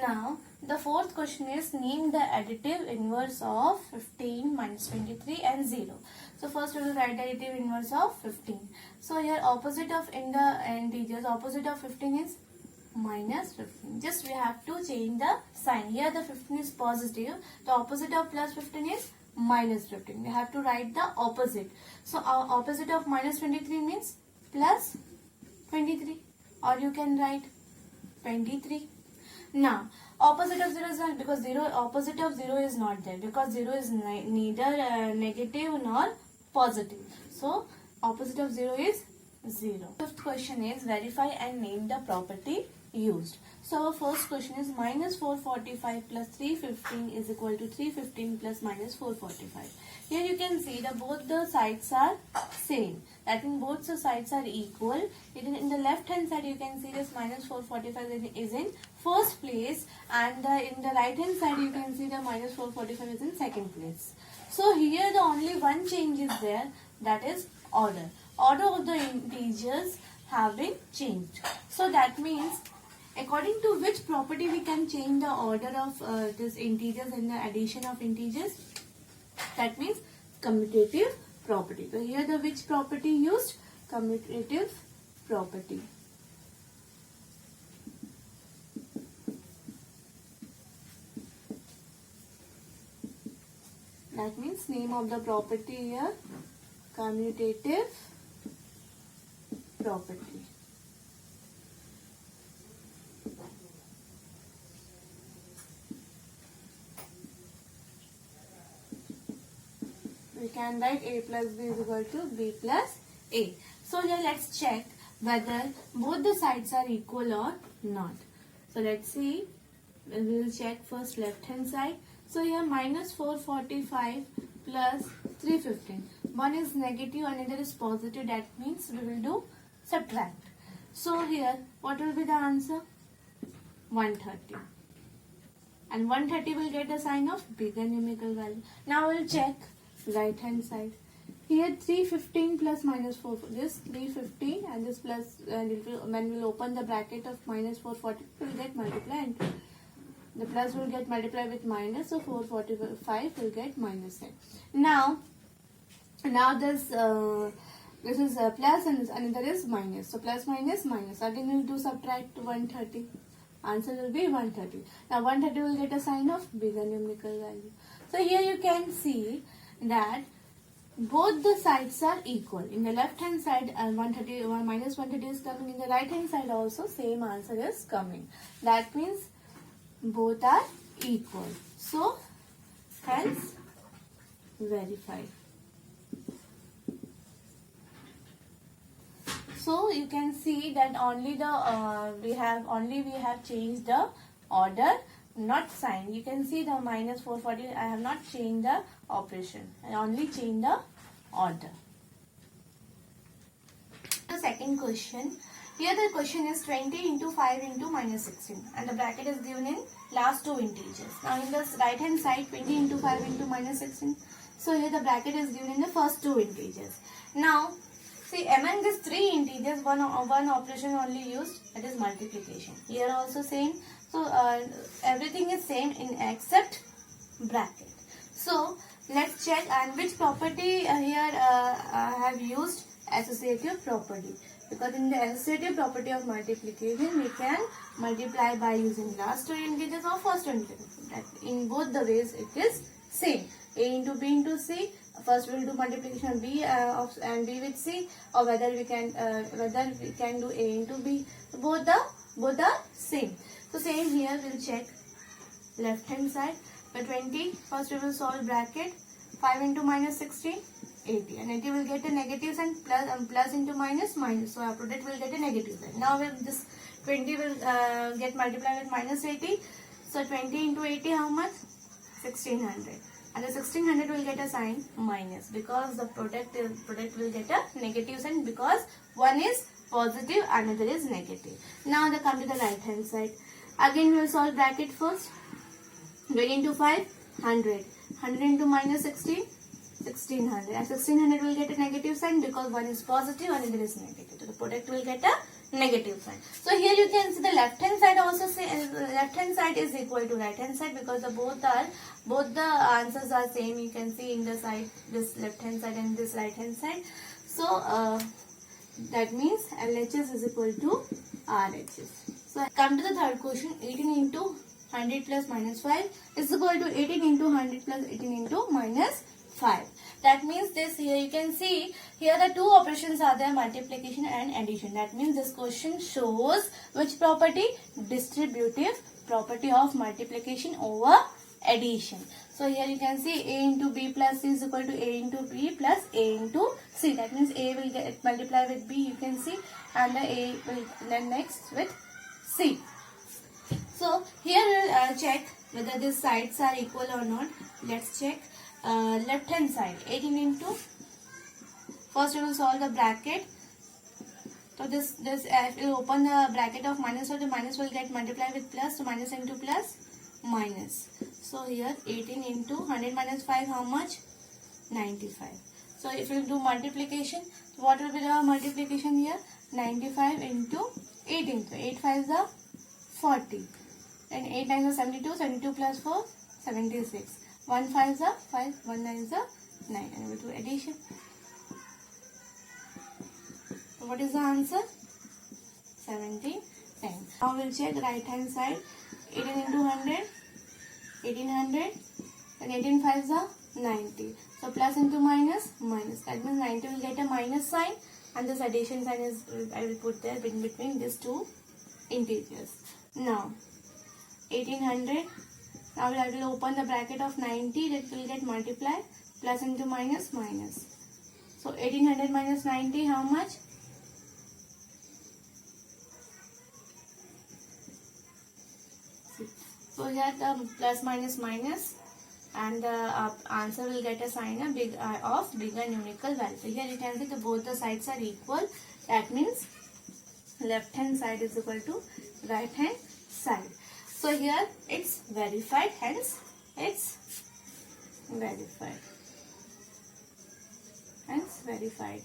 Now the fourth question is name the additive inverse of 15 minus 23 and 0. So first we will write the additive inverse of 15. So here opposite of in the integers, opposite of 15 is minus 15. Just we have to change the sign. Here the 15 is positive. The opposite of plus 15 is minus 15. We have to write the opposite. So our opposite of minus 23 means plus 23, or you can write 23. Now opposite of 0 is not, because 0 opposite of 0 is not there, because 0 is neither negative nor positive. So opposite of 0 is 0. Fifth question is verify and name the property used. So our first question is minus 445 plus 315 is equal to 315 plus minus 445. Here you can see that both the sides are same. That means both the sides are equal. In the left hand side you can see this minus 445 is in first place, and in the right hand side you can see the minus 445 is in second place. So here the only one change is there, that is order. Order of the integers have been changed. So that means according to which property we can change the order of this integers and the addition of integers? That means commutative property. So here the which property used? Commutative property. That means name of the property here, commutative property. We can write a plus b is equal to b plus a. So here let's check whether both the sides are equal or not. So let's see. We will check first left hand side. So here minus 445 plus 315. One is negative, another is positive. That means we will do subtract. So here what will be the answer? 130. And 130 will get a sign of bigger numerical value. Now we will check right hand side. Here 315 plus minus 4, this 315 and this plus, and it will, when we will open the bracket of minus 440, will get multiplied. The plus will get multiplied with minus, so 445 will get minus 10. Now this is a plus and another is minus. So plus minus minus. Again we will do subtract 130. Answer will be 130. Now 130 will get a sign of bigger numerical value. So here you can see that both the sides are equal. In the left hand side minus 130 is coming. In the right hand side also same answer is coming. That means both are equal. So hence verified. So you can see that only the we have changed the order, not sign. You can see the minus 440. I have not changed the operation. I only changed the order. The second question. Here the question is 20 into 5 into minus 16, and the bracket is given in last two integers. Now in the right hand side 20 into 5 into minus 16. So here the bracket is given in the first two integers. Now see, among these three integers, one operation only used, that is multiplication. Here also same. So everything is same in except bracket. So let's check and which property here have used associative property. Because in the associative property of multiplication, we can multiply by using last two integers or first two integers. In both the ways it is same. A into B into C. First we will do multiplication of B and B with C, or whether we can do A into B. So both are same. So same here, we'll check left hand side. For 20, first we will solve bracket. 5 into minus 16, 80. And 80 will get a negative sign, plus into minus, minus. So our product will get a negative sign. Now this 20 will get multiplied with minus 80. So 20 into 80 how much? 1600. And the 1600 will get a sign minus, because the product will get a negative sign, because one is positive, another is negative. Now they come to the right hand side. Again we will solve bracket first. 20 into 5, 100. 100 into minus 16, 1600. And 1600 will get a negative sign because one is positive and another is negative. So the product will get a negative sign. So here you can see the left hand side also left hand side is equal to right hand side, because both the answers are same. You can see in the side, this left hand side and this right hand side. So that means LHS is equal to RHS. So come to the third question. 18 into 100 plus minus 5 is equal to 18 into 100 plus 18 into minus 5. That means this, here you can see, here the two operations are there, multiplication and addition. That means this question shows which property? Distributive property of multiplication over addition. So here you can see A into B plus C is equal to A into B plus A into C. That means A will get multiply with B, you can see, and the A will then next with C. So here we'll check whether these sides are equal or not. Let's check. Left hand side, 18 into, first we will solve the bracket. So this if you open the bracket of minus, so the minus will get multiplied with plus, so minus into plus minus. So here 18 into 100 minus 5, how much? 95. So if you do multiplication, what will be the multiplication here? 95 into 18. So 8 5 is the 40. And 8 9 is 72. 72 plus 4, 76. 1 5 is the 5. 1 9 is the 9. And we do addition. So what is the answer? 70 10. Now we'll check right hand side. 18 into 100. 1800. And 18 5 is the 90. So plus into minus, minus. That means 90 will get a minus sign, and this addition sign is, I will put there in between these two integers. Now 1800. Now I will open the bracket of 90, that will get multiplied, plus into minus, minus. So 1800 minus 90, how much? So here the plus minus minus, and the answer will get a sign of bigger numerical value. So here you can see that both the sides are equal. That means left hand side is equal to right hand side. So here it's verified, hence it's verified. Hence verified.